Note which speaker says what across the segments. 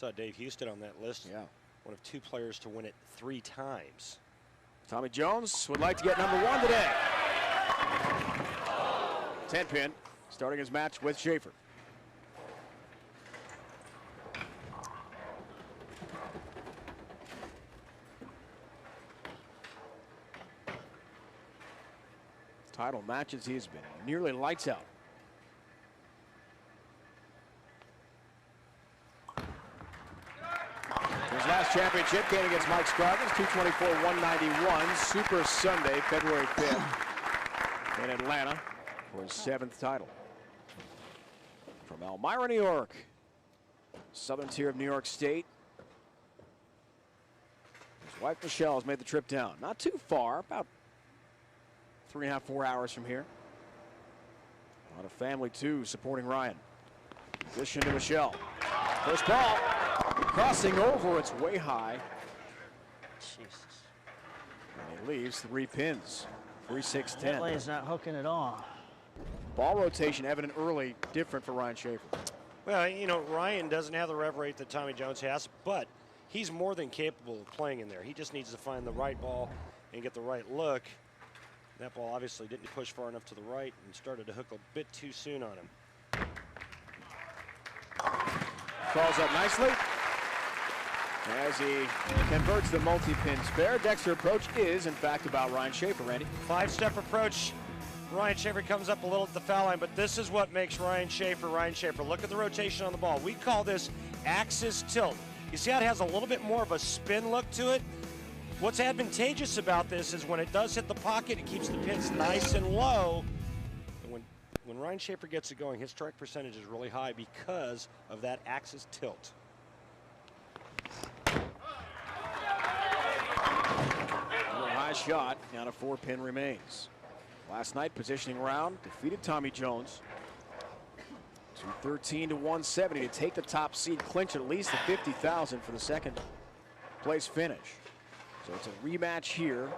Speaker 1: Saw Dave Houston on that list.
Speaker 2: Yeah.
Speaker 1: One of 2 players to win it 3 times.
Speaker 2: Tommy Jones would like to get number 1 today. 10-pin, starting his match with Shafer. Title matches, he's been nearly lights out. His last championship came against Mike Scroggins, 224-191, Super Sunday, February 5th in Atlanta for his 7th title. From Elmira, New York, southern tier of New York State. His wife Michelle has made the trip down. Not too far, about 3.5, 4 hours from here. A lot of family too supporting Ryan. Position to Michelle. First ball. Crossing over, it's way high.
Speaker 3: Jesus.
Speaker 2: And he leaves 3 pins. 3-6-10.
Speaker 3: That lane's not hooking at all.
Speaker 2: Ball rotation evident early, different for Ryan Shafer.
Speaker 1: Well, you know, Ryan doesn't have the rev rate that Tommy Jones has, but he's more than capable of playing in there. He just needs to find the right ball and get the right look. That ball obviously didn't push far enough to the right and started to hook a bit too soon on him.
Speaker 2: Calls up nicely as he converts the multi-pin spare. Dexter approach is, in fact, about Ryan Shafer, Randy.
Speaker 1: 5-step approach. Ryan Shafer comes up a little at the foul line, but this is what makes Ryan Shafer Ryan Shafer. Look at the rotation on the ball. We call this axis tilt. You see how it has a little bit more of a spin look to it? What's advantageous about this is when it does hit the pocket, it keeps the pins nice and low. And when Ryan Shafer gets it going, his strike percentage is really high because of that axis tilt.
Speaker 2: High shot, now a 4-pin remains. Last night, positioning round, defeated Tommy Jones. 213-170 to take the top seed, clinch at least the $50,000 for the second place finish. So it's a rematch here.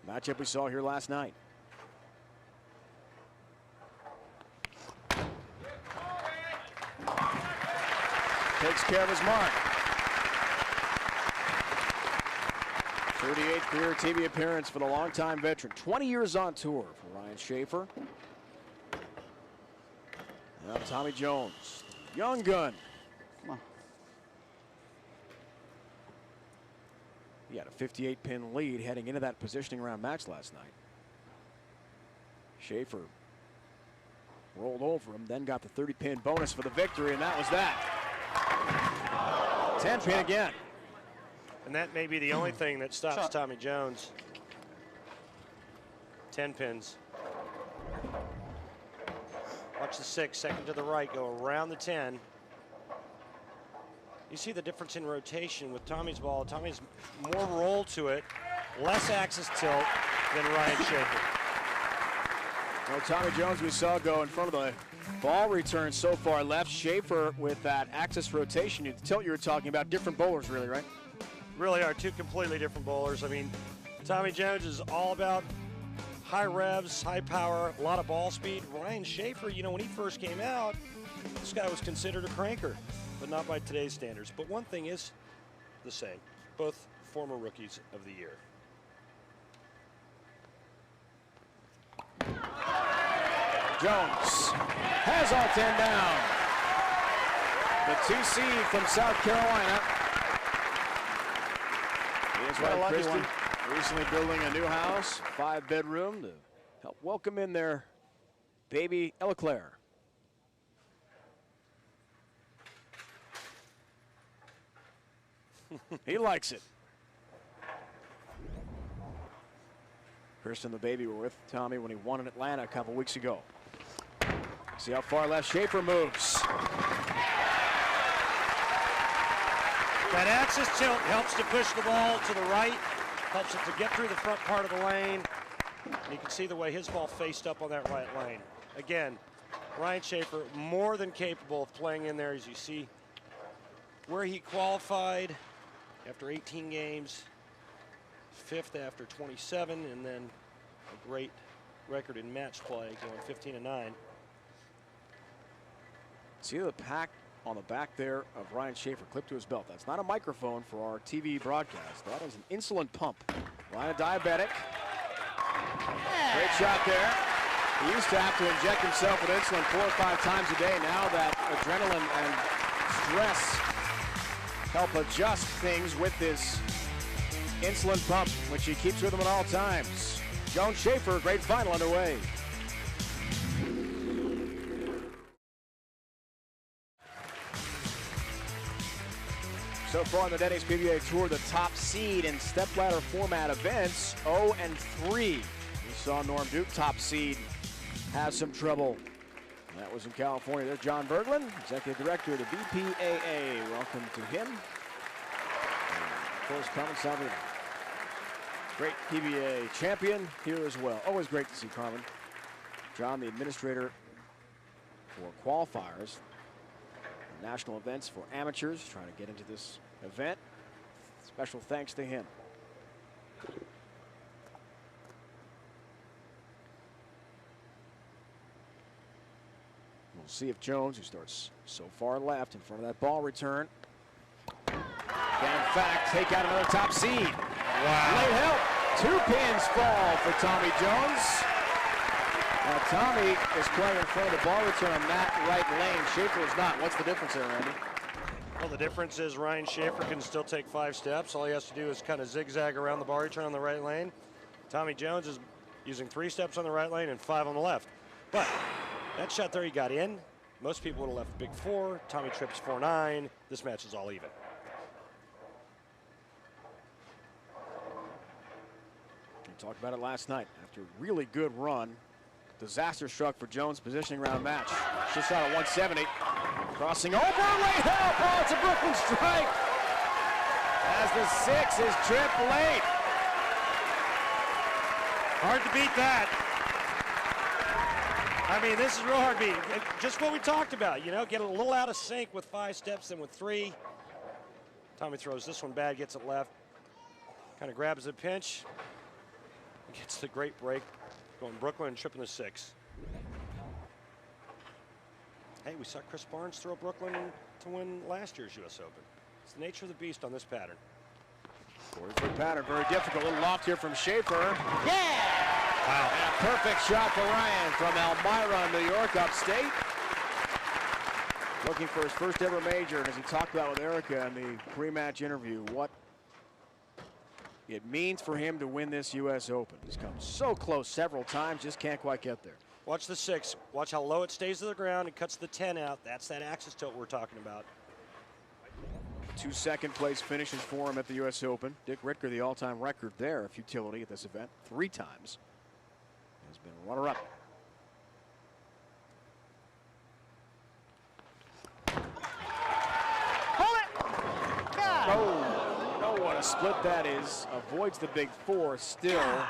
Speaker 2: Matchup we saw here last night. Takes care of his mark. 38th career TV appearance for the longtime veteran. 20 years on tour for Ryan Shafer. Now Tommy Jones, young gun.
Speaker 3: Come on.
Speaker 2: He had a 58-pin lead heading into that positioning round match last night. Shafer rolled over him, then got the 30-pin bonus for the victory, and that was that. 10-pin again.
Speaker 1: And that may be the only thing that stops Tommy Jones. 10 pins. Watch the 6, second to the right, go around the 10. You see the difference in rotation with Tommy's ball. Tommy's more roll to it, less axis tilt than Ryan Shafer.
Speaker 2: Well, Tommy Jones we saw go in front of the ball return so far left. Shafer with that axis rotation, the tilt you were talking about, different bowlers really, right?
Speaker 1: Really are 2 completely different bowlers. I mean, Tommy Jones is all about high revs, high power, a lot of ball speed. Ryan Shafer, you know, when he first came out, this guy was considered a cranker, but not by today's standards. But one thing is the same, both former rookies of the year.
Speaker 2: Jones has all 10 down. The 2 seed from South Carolina. His wife Kristen recently building a new house, 5-bedroom, to help welcome in their baby Ella Claire. He likes it. Kristen and the baby were with Tommy when he won in Atlanta a couple weeks ago. See how far left Shafer moves.
Speaker 1: That axis tilt helps to push the ball to the right, helps it to get through the front part of the lane. And you can see the way his ball faced up on that right lane. Again, Ryan Shafer more than capable of playing in there, as you see where he qualified after 18 games, 5th after 27, and then a great record in match play, going 15-9.
Speaker 2: See the pack on the back there of Ryan Shafer, clipped to his belt. That's not a microphone for our TV broadcast. That is an insulin pump. Ryan, a diabetic. Great shot there. He used to have to inject himself with insulin 4 or 5 times a day. Now that adrenaline and stress help adjust things with this insulin pump, which he keeps with him at all times. Jones Shafer, great final underway. So far on the Denny's PBA Tour, the top seed in stepladder format events, 0-3. We saw Norm Duke, top seed, has some trouble. That was in California. There's John Berglund, Executive Director of the BPAA. Welcome to him. And of course, Carmen Salvino. Great PBA champion here as well. Always great to see Carmen. John, the administrator for qualifiers, national events for amateurs, trying to get into this event. Special thanks to him. We'll see if Jones, who starts so far left in front of that ball return, can in fact take out another top seed. Wow. Late help. 2 pins fall for Tommy Jones. Now Tommy is playing in front of the ball return on that right lane. Shafer is not. What's the difference there, Randy?
Speaker 1: Well, the difference is Ryan Shafer can still take 5 steps. All he has to do is kind of zigzag around the ball return on the right lane. Tommy Jones is using 3 steps on the right lane and 5 on the left. But that shot there he got in. Most people would have left big 4. Tommy trips 4-9. This match is all even.
Speaker 2: We talked about it last night. After a really good run, disaster struck for Jones' positioning round match. Just out at 170. Crossing over, late help. Oh, it's a Brooklyn strike. As the 6 is tripped late.
Speaker 1: Hard to beat that. I mean, this is real hard to beat. Just what we talked about, you know, get a little out of sync with 5 steps than with 3. Tommy throws this one bad, gets it left. Kind of grabs the pinch. Gets the great break. Going Brooklyn and tripping the 6. Hey, we saw Chris Barnes throw Brooklyn to win last year's U.S. Open. It's the nature of the beast on this pattern.
Speaker 2: 40-foot pattern, very difficult. Little loft here from Shafer.
Speaker 3: Yeah!
Speaker 2: Wow. And a perfect shot for Ryan from Elmira, New York, upstate. Looking for his first ever major, and as he talked about with Erica in the pre-match interview, what it means for him to win this U.S. Open. He's come so close several times, just can't quite get there.
Speaker 1: Watch the 6. Watch how low it stays to the ground. It cuts the 10 out. That's that axis tilt we're talking about.
Speaker 2: 2 second-place finishes for him at the U.S. Open. Dick Ritker, the all-time record there, futility at this event, 3 times. Has been runner-up.
Speaker 3: Hold it! God.
Speaker 2: Oh, you know what a split that is. Avoids the big 4 still.
Speaker 3: God.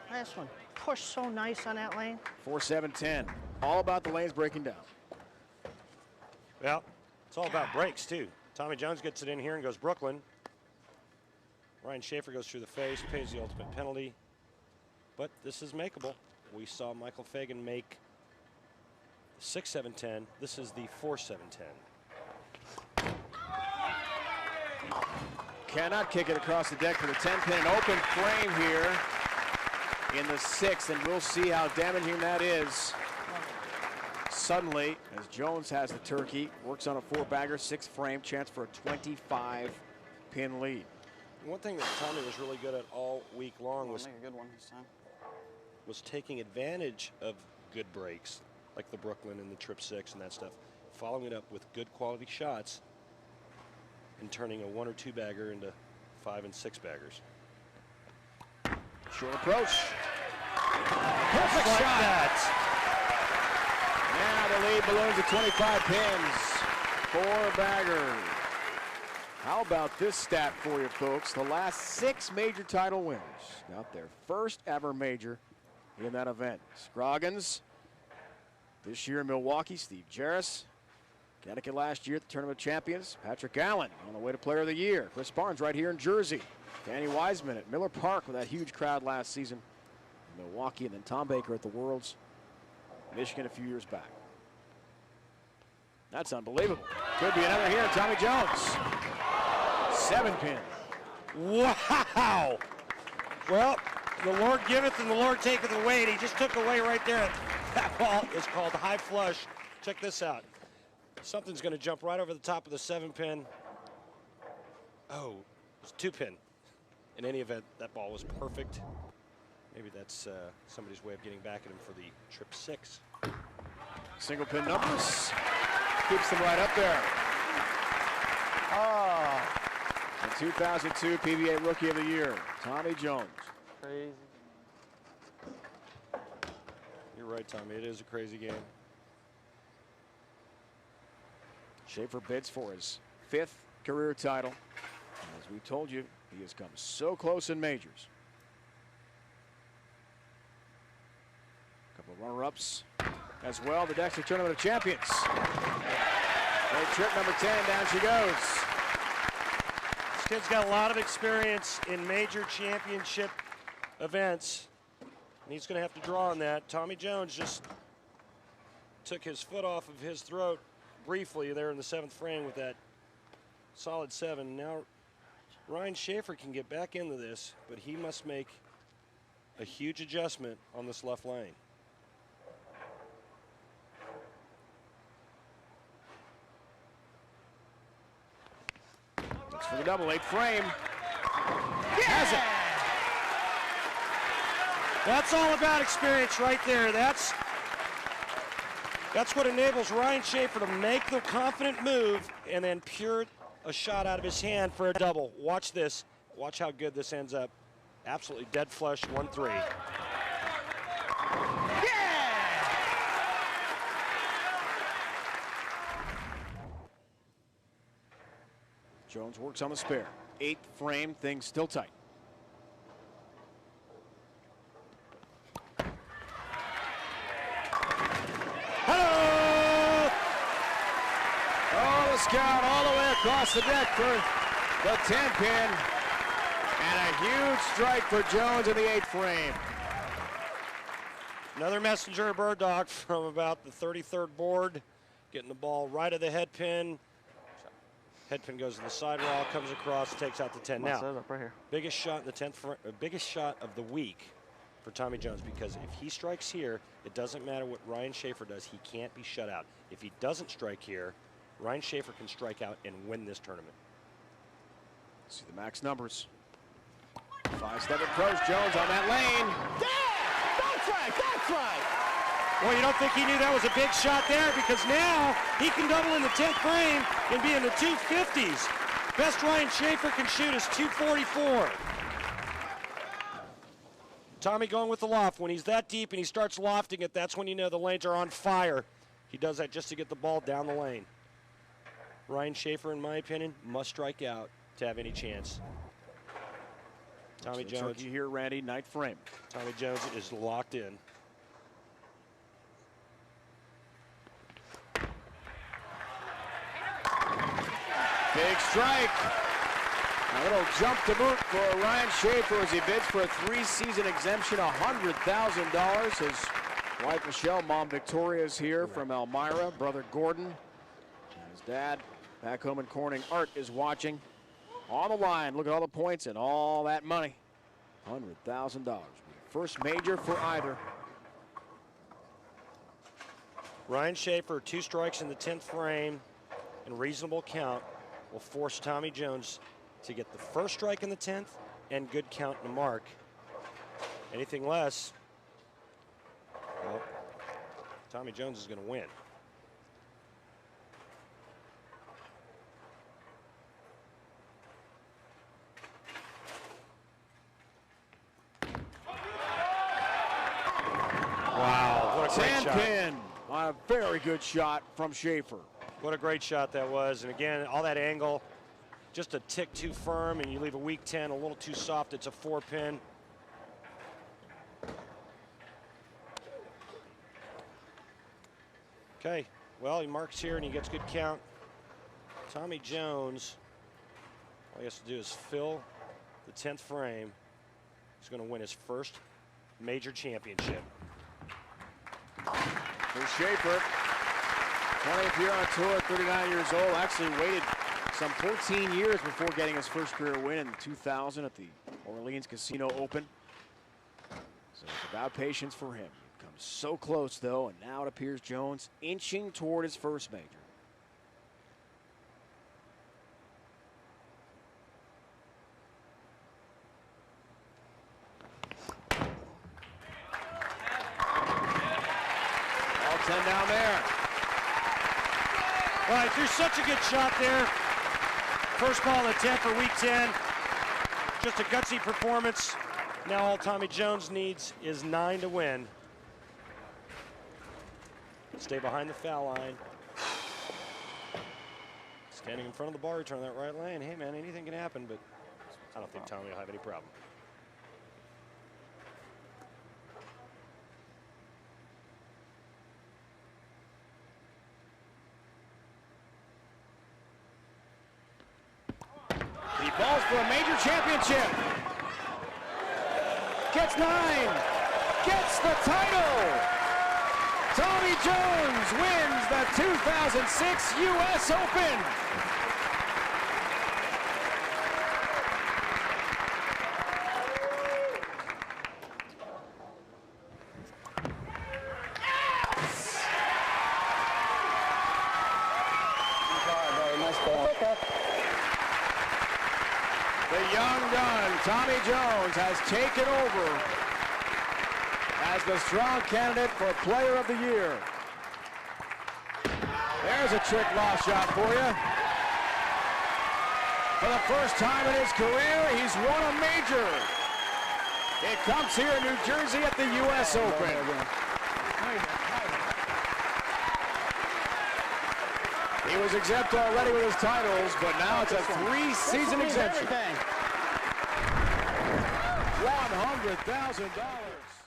Speaker 3: Last one pushed so nice on that lane.
Speaker 2: 4-7-10. All about the lanes breaking down.
Speaker 1: Well, it's all about breaks, too. Tommy Jones gets it in here and goes Brooklyn. Ryan Shafer goes through the face, pays the ultimate penalty. But this is makeable. We saw Michael Fagan make 6-7-10. This is the 4-7-10.
Speaker 2: Cannot kick it across the deck for the 10-pin. An open frame here in the 6th, and we'll see how damaging that is. Suddenly, as Jones has the turkey, works on a 4-bagger, 6th frame, chance for a 25-pin lead.
Speaker 1: One thing that Tommy was really good at all week long was,
Speaker 3: make a good one this time.
Speaker 1: was taking advantage of good breaks, like the Brooklyn and the trip 6 and that stuff, following it up with good quality shots and turning a 1 or 2 bagger into 5 and 6 baggers.
Speaker 2: Short approach.
Speaker 1: Perfect
Speaker 2: like
Speaker 1: shot.
Speaker 2: That. Now the lead balloons at 25 pins. 4-bagger. How about this stat for you, folks? The last 6 major title winners got their first ever major in that event. Scroggins this year in Milwaukee. Steve Jarris. Connecticut last year at the Tournament of Champions. Patrick Allen on the way to Player of the Year. Chris Barnes right here in Jersey. Danny Wiseman at Miller Park with that huge crowd last season in Milwaukee. And then Tom Baker at the Worlds, Michigan a few years back. That's unbelievable. Could be another here. Tommy Jones. 7-pin.
Speaker 1: Wow. Well, the Lord giveth and the Lord taketh away, and he just took away right there. That ball is called high flush. Check this out. Something's going to jump right over the top of the 7-pin. Oh, it's 2-pin. In any event, that ball was perfect. Maybe that's somebody's way of getting back at him for the trip 6.
Speaker 2: Single pin numbers. Keeps them right up there.
Speaker 3: Oh,
Speaker 2: The 2002 PBA Rookie of the Year, Tommy Jones.
Speaker 3: crazy.
Speaker 1: You're right, Tommy. It is a crazy game.
Speaker 2: Shafer bids for his 5th career title. As we told you, he has come so close in majors. A couple of runner-ups as well. The Dexter Tournament of Champions. Great trip number 10. Down she goes.
Speaker 1: This kid's got a lot of experience in major championship events, and he's going to have to draw on that. Tommy Jones just took his foot off of his throat briefly there in the 7th frame with that solid 7. Now Ryan Shafer can get back into this, but he must make a huge adjustment on this left lane.
Speaker 2: Looks for the double 8th frame. Has it.
Speaker 1: That's all about experience right there. That's what enables Ryan Shafer to make the confident move and then pure a shot out of his hand for a double. Watch this. Watch how good this ends up. Absolutely dead flush, 1-3.
Speaker 2: Jones works on the spare. 8th frame, things still tight.
Speaker 1: Hello!
Speaker 2: Oh, the scout all the way across the deck for the 10-pin. And a huge strike for Jones in the 8th frame.
Speaker 1: Another messenger bird dog from about the 33rd board, getting the ball right of the head pin. Head pin goes to the sidewall, comes across, takes out the 10. Now,
Speaker 3: Right here.
Speaker 1: biggest shot in the 10th, biggest shot of the week for Tommy Jones, because if he strikes here, it doesn't matter what Ryan Shafer does, he can't be shut out. If he doesn't strike here, Ryan Shafer can strike out and win this tournament.
Speaker 2: See the max numbers. 5-step approach, Jones on that lane.
Speaker 3: That's right.
Speaker 1: Well, you don't think he knew that was a big shot there, because now he can double in the 10th frame and be in the 250s. Best Ryan Shafer can shoot is 244. Tommy going with the loft. When he's that deep and he starts lofting it, that's when you know the lanes are on fire. He does that just to get the ball down the lane. Ryan Shafer, in my opinion, must strike out to have any chance. Tommy Jones.
Speaker 2: You hear Randy, 9th frame.
Speaker 1: Tommy Jones is locked in.
Speaker 2: Big strike. A little jump to boot for Ryan Shafer as he bids for a 3-season exemption, $100,000. His wife Michelle, mom Victoria is here from Elmira, brother Gordon, and his dad back home in Corning, Art, is watching. On the line, look at all the points and all that money. $100,000. First major for either.
Speaker 1: Ryan Shafer, 2 strikes in the 10th frame and reasonable count will force Tommy Jones to get the first strike in the 10th and good count in the mark. Anything less, well, Tommy Jones is going to win. Wow, what a great shot.
Speaker 2: 10-pin on a very good shot from Shafer.
Speaker 1: What a great shot that was. And again, all that angle, just a tick too firm, and you leave a weak 10 a little too soft. It's a 4-pin. Okay, well, he marks here and he gets good count. Tommy Jones, all he has to do is fill the 10th frame. He's going to win his first major championship.
Speaker 2: Here's Shafer. 20th year on tour, 39 years old. Actually waited some 14 years before getting his first career win in 2000 at the Orleans Casino Open. So it's about patience for him. He comes so close, though, and now it appears Jones inching toward his first major. All 10 down there.
Speaker 1: All right, threw such a good shot there. First ball in the 10th for week 10. Just a gutsy performance. Now all Tommy Jones needs is 9 to win. Stay behind the foul line. Standing in front of the bar, return that right lane. Hey man, anything can happen, but I don't think Tommy will have any problem.
Speaker 2: He balls for a major championship. Gets 9. Gets the title. Tommy Jones wins the 2006 U.S. Open. The young gun, Tommy Jones, has taken over as the strong candidate for Player of the Year. There's a trick loss shot for you. For the first time in his career, he's won a major. It comes here in New Jersey at the U.S. Open. He was exempt already with his titles, but now it's a 3-season exemption. $100,000.